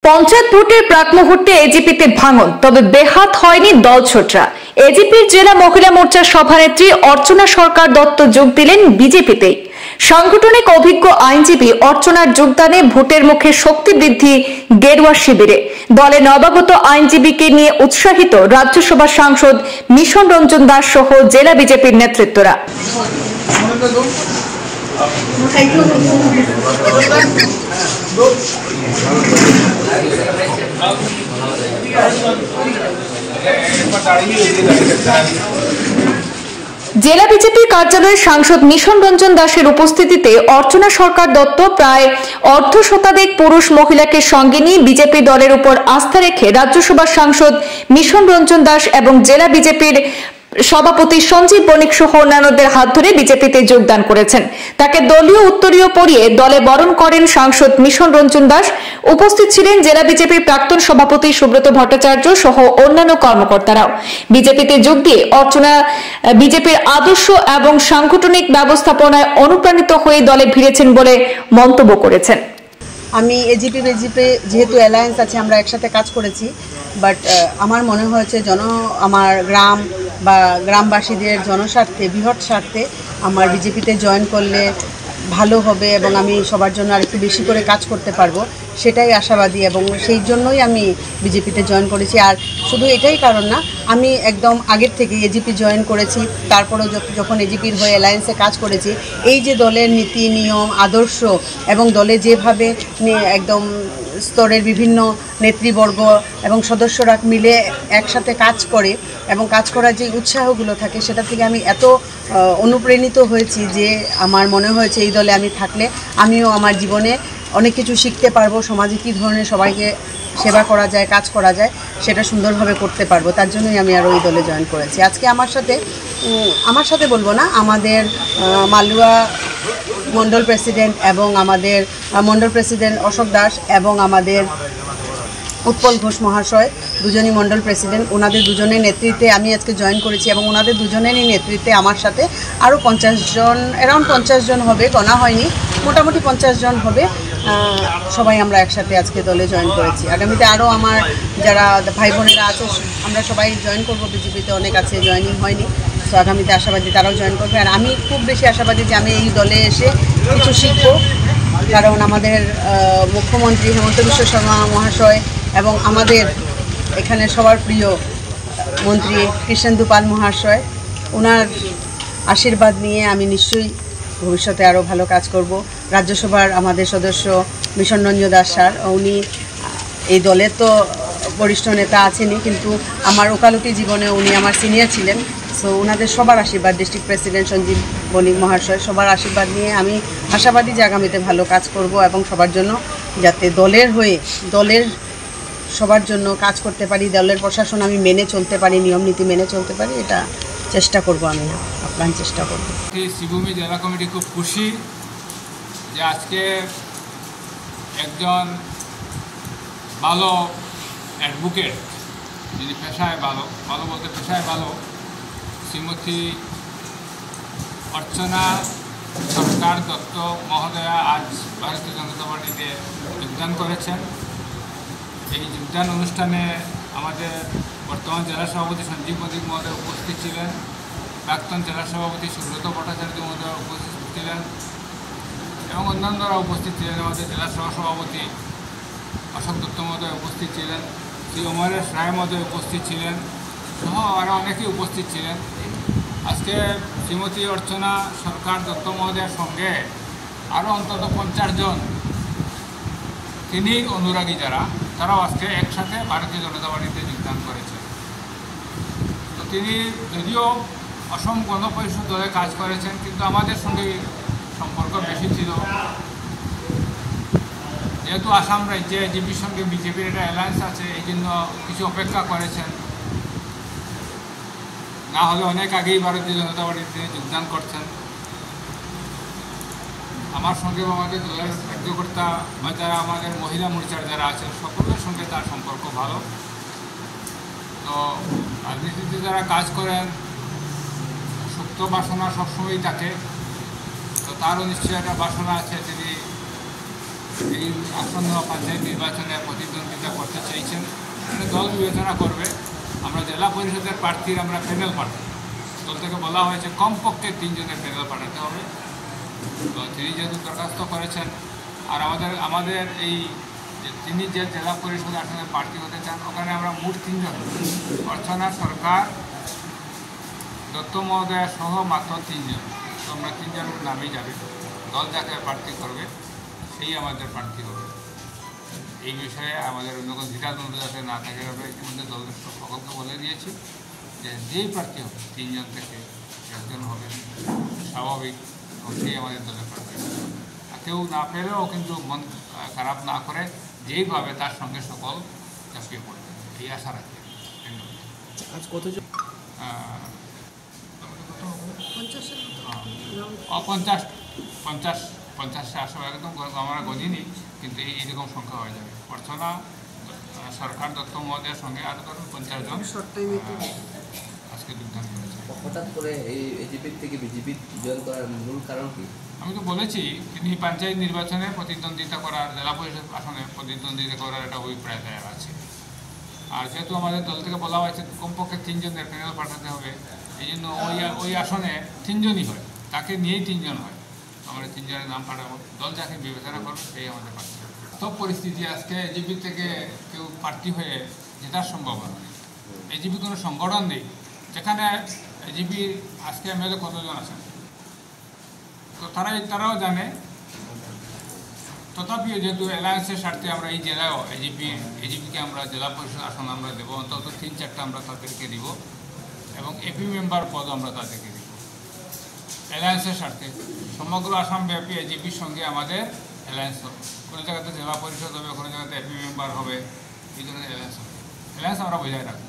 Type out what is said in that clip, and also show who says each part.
Speaker 1: পঞ্চায়েত ভোটের প্রাক মুহূর্তে এজিপিতে ভাঙন, তবে বেহাত হয়নি দলছুটরা। এজিপির জেলা মহিলা মোর্চার সভানেত্রী অর্চনা সরকার দত্ত যোগ দিলেন বিজেপিতে। সাংগঠনিক অভিজ্ঞ আইনজীবী অর্চনার যোগদানে ভোটের মুখে শক্তি বৃদ্ধি গেরুয়া শিবিরে। দলে নবাগত আইনজীবীকে নিয়ে উৎসাহিত রাজ্যসভা সাংসদ মিশন রঞ্জন দাস সহ জেলা বিজেপির নেতৃত্বরা। জেলা বিজেপি কার্যালয়ের সাংসদ মিশন রঞ্জন দাসের উপস্থিতিতে অর্চনা সরকার দত্ত প্রায় অর্ধ শতাধিক পুরুষ মহিলাকে সঙ্গে নিয়ে বিজেপি দলের উপর আস্থা রেখে রাজ্যসভার সাংসদ মিশন রঞ্জন দাস এবং জেলা বিজেপির সভাপতি সঞ্জীব বণিক সহ অন্যান্যদের হাত ধরে বিজেপিতে যোগদান করেছেন। তাকে দলীয় উত্তরীয় পরিয়ে দলে বরণ করেন সাংসদ মিশন রঞ্জন দাস। উপস্থিত ছিলেন জেলা বিজেপির প্রাক্তন সভাপতি সুব্রত ভট্টাচার্য সহ অন্যান্য কর্মকর্তারাও। বিজেপিতে যোগ দিয়ে অর্চনা বিজেপির আদর্শ এবং সাংগঠনিক ব্যবস্থাপনায় অনুপ্রাণিত হয়ে দলে ভিড়েছেন বলে মন্তব্য করেছেন।
Speaker 2: আমি এজিপি যেহেতু অ্যালায়েন্স আছে, আমরা একসাথে কাজ করেছি, বাট আমার মনে হয়েছে আমার গ্রাম বা গ্রামবাসীদের জনস্বার্থে, বৃহৎ স্বার্থে আমার বিজেপিতে জয়েন করলে ভালো হবে এবং আমি সবার জন্য আর একটু বেশি করে কাজ করতে পারবো, সেটাই আশাবাদী এবং সেই জন্যই আমি বিজেপিতে জয়েন করেছি। আর শুধু এটাই কারণ না, আমি একদম আগের থেকে এজিপি জয়েন করেছি, তারপরেও যখন এজিপির হয়ে অ্যালায়েন্সে কাজ করেছি, এই যে দলের নীতি নিয়ম আদর্শ এবং দলে যেভাবে একদম স্তরের বিভিন্ন নেতৃবর্গ এবং সদস্যরা মিলে একসাথে কাজ করে এবং কাজ করার যে উৎসাহগুলো থাকে, সেটা থেকে আমি এত অনুপ্রাণিত হয়েছি যে আমার মনে হয়েছে এই দলে আমি থাকলে আমিও আমার জীবনে অনেক কিছু শিখতে পারবো, সমাজে কী ধরনের সবাইকে সেবা করা যায়, কাজ করা যায়, সেটা সুন্দরভাবে করতে পারবো। তার জন্যই আমি আরও এই দলে জয়েন করেছি। আজকে আমার সাথে বলবো না, আমাদের মালুয়া মণ্ডল প্রেসিডেন্ট এবং আমাদের মণ্ডল প্রেসিডেন্ট অশোক দাস এবং আমাদের উৎপল ঘোষ মহাশয়, দুজনই মণ্ডল প্রেসিডেন্ট, ওনাদের দুজনের নেতৃত্বে আমি আজকে জয়েন করেছি এবং ওনাদের দুজনেরই নেতৃত্বে আমার সাথে আরও 50 জন, অ্যারাউন্ড 50 জন হবে, গণা হয়নি, মোটামুটি 50 জন হবে, সবাই আমরা একসাথে আজকে দলে জয়েন করেছি। আগামীতে আরও আমার যারা ভাই বোনেরা আছে, আমরা সবাই জয়েন করবো। বিজেপিতে অনেক আছে, জয়েনিং হয়নি, তো আগামীতে আশাবাদী তারাও জয়েন করবে। আর আমি খুব বেশি আশাবাদী যে আমি এই দলে এসে কিছু শিখবো, কারণ আমাদের মুখ্যমন্ত্রী হেমন্ত বিশ্ব শর্মা মহাশয় এবং আমাদের এখানে সবার প্রিয় মন্ত্রী কৃষ্ণেন্দু পাল মহাশয়, ওনার আশীর্বাদ নিয়ে আমি নিশ্চয়ই ভবিষ্যতে আরও ভালো কাজ করব। রাজ্যসভার আমাদের সদস্য মিশন রঞ্জন দাস স্যার, উনি এই দলের তো বরিষ্ঠ নেতা আছেনই, কিন্তু আমার ওকালতি জীবনে উনি আমার সিনিয়র ছিলেন। সো ওনাদের সবার আশীর্বাদ, ডিস্ট্রিক্ট প্রেসিডেন্ট সঞ্জীব বণিক মহাশয়, সবার আশীর্বাদ নিয়ে আমি আশাবাদী যে আগামীতে ভালো কাজ করব এবং সবার জন্য যাতে দলের সবার জন্য কাজ করতে পারি, দলের প্রশাসন আমি মেনে চলতে পারি, নিয়ম নীতি মেনে চলতে পারি, এটা চেষ্টা করব, আমি আপ্রাণ চেষ্টা করব।
Speaker 3: শ্রীভূমি জেলা কমিটি খুব খুশি যে আজকে একজন ভালো অ্যাডভোকেট, যিনি পেশায় ভালো বলতে পেশায় ভালো, শ্রীমতী অর্চনা সরকার দত্ত মহোদয়া আজ ভারতীয় জনতা পার্টিতে যোগদান করেছেন। এই যোগদান অনুষ্ঠানে আমাদের বর্তমান জেলা সভাপতি সঞ্জীব বণিক মহোদয় উপস্থিত ছিলেন, প্রাক্তন জেলা সভাপতি সুব্রত ভট্টাচার্য মহোদয় উপস্থিত ছিলেন এবং অন্যান্যরা উপস্থিত ছিলেন। আমাদের জেলা সহসভাপতি অশোক দত্ত মহোদয় উপস্থিত ছিলেন, শ্রী অমরেশ রায় মহোদয় উপস্থিত ছিলেন সহ আরও অনেকেই উপস্থিত ছিলেন। আজকে শ্রীমতী অর্চনা সরকার দত্ত মহোদয়ের সঙ্গে আরও অন্তত 50 জন তিনি অনুরাগী তারাও আজকে একসাথে ভারতীয় জনতা পার্টিতে যোগদান করেছেন। তো তিনি যদিও অসম গণ পরিষদ দলে কাজ করেছেন, কিন্তু আমাদের সঙ্গে সম্পর্ক বেশি ছিল, যেহেতু আসাম রাজ্যে এজিপির সঙ্গে বিজেপির একটা অ্যালায়েন্স আছে, এই জন্য কিছু অপেক্ষা করেছেন, না হলে অনেক আগেই ভারতীয় জনতা পার্টিতে যোগদান করছেন। আমার সঙ্গে আমাদের দলের কার্যকর্তা বা যারা আমাদের মহিলা মোর্চার যারা আছেন, সকলের সঙ্গে তার সম্পর্ক ভালো। তো রাজনীতিতে যারা কাজ করেন, সুপ্ত বাসনা সবসময়ই থাকে, তো তারও নিশ্চয়ই একটা বাসনা আছে তিনি এই আসন্ন পঞ্চায়েত নির্বাচনে প্রতিদ্বন্দ্বিতা দল বিবেচনা করবে। আমরা জেলা পরিষদের প্রার্থীর আমরা প্যানেল পাঠাই, দল থেকে বলা হয়েছে কমপক্ষে 3 জনের প্যানেল পাঠাতে হবে। তো তিনি যেহেতু দরখাস্ত করেছেন, আর আমাদের এই তিনি যে জেলা পরিষদ আসলে প্রার্থী হতে চান, ওখানে আমরা মোট 3 জন, অর্চনা সরকার, দত্ত মহোদয়া সহ মাত্র 3 জন। তো আমরা 3 জনের নামেই যাবে, দল যাকে প্রার্থী করবে সেই আমাদের প্রার্থী হবে। এই বিষয়ে আমাদের অন্য কোনো দ্বিধাদ্বন্দ্ব যাতে না থাকে হবে ইতিমধ্যে দলের সকলকে বলে দিয়েছি যে যেই প্রার্থী হবে 3 জন থেকে 1 জন হবে স্বাভাবিক, সেই আমাদের দলের প্রার্থী। কেউ না পেলেও কিন্তু মন খারাপ না করে যেইভাবে তার সঙ্গে সকল চাপিয়ে পড়বে, এই আশা রাখি।
Speaker 4: আজ কতজন?
Speaker 3: 50 আসবে, একদম আমরা গণিনি, কিন্তু এইরকম সংখ্যা হয়ে যাবে। অর্চনা সরকার, দত্ত মহোদয়ের সঙ্গে আর 50 জন আজকে যোগদান করেছে।
Speaker 4: হঠাৎ করে এই এজিপি থেকে বিজেপি জয়েন করার মূল কারণ কি?
Speaker 3: আমি তো বলেছি তিনি পঞ্চায়েত নির্বাচনে প্রতিদ্বন্দ্বিতা করার, জেলা পরিষদ আসনে প্রতিদ্বন্দ্বিতা করার একটা অভিপ্রায় দেওয়া আছে। আর যেহেতু আমাদের দল থেকে বলা হয়েছে কমপক্ষে 3 জনের প্যানেল পাঠাতে হবে, এই জন্য ওই আসনে 3 জনই হয়, তাকে নিয়েই 3 জন হয়। আমরা 3 জনের নাম পাঠাবো, দল যাকে বিবেচনা করবে সেই আমাদের প্রার্থী হবে। সব পরিস্থিতি আজকে এজিপি থেকে কেউ প্রার্থী হয়ে জেতার সম্ভাবনা নেই। এজিপি কোনো সংগঠন নেই যেখানে এজিপির আজকে এমএলএ কতজন আছেন, তো তারাও জানে। তথাপিও যেহেতু অ্যালায়েন্সের স্বার্থে আমরা এই জেলায়ও এজিপিকে আমরা জেলা পরিষদ আসন আমরা দেবো, অন্তত 3-4টা আমরা তাদেরকে দিব, এবং এপি মেম্বার পদ আমরা তাদেরকে দিব অ্যালায়েন্সের স্বার্থে। সমগ্র আসামব্যাপী এজিপির সঙ্গে আমাদের অ্যালায়েন্স হবে, কোনো জায়গাতে জেলা পরিষদ হবে, কোনো জায়গাতে এপি মেম্বার হবে, এই ধরনের অ্যালায়েন্স হবে। অ্যালায়েন্স আমরা বজায় রাখবো।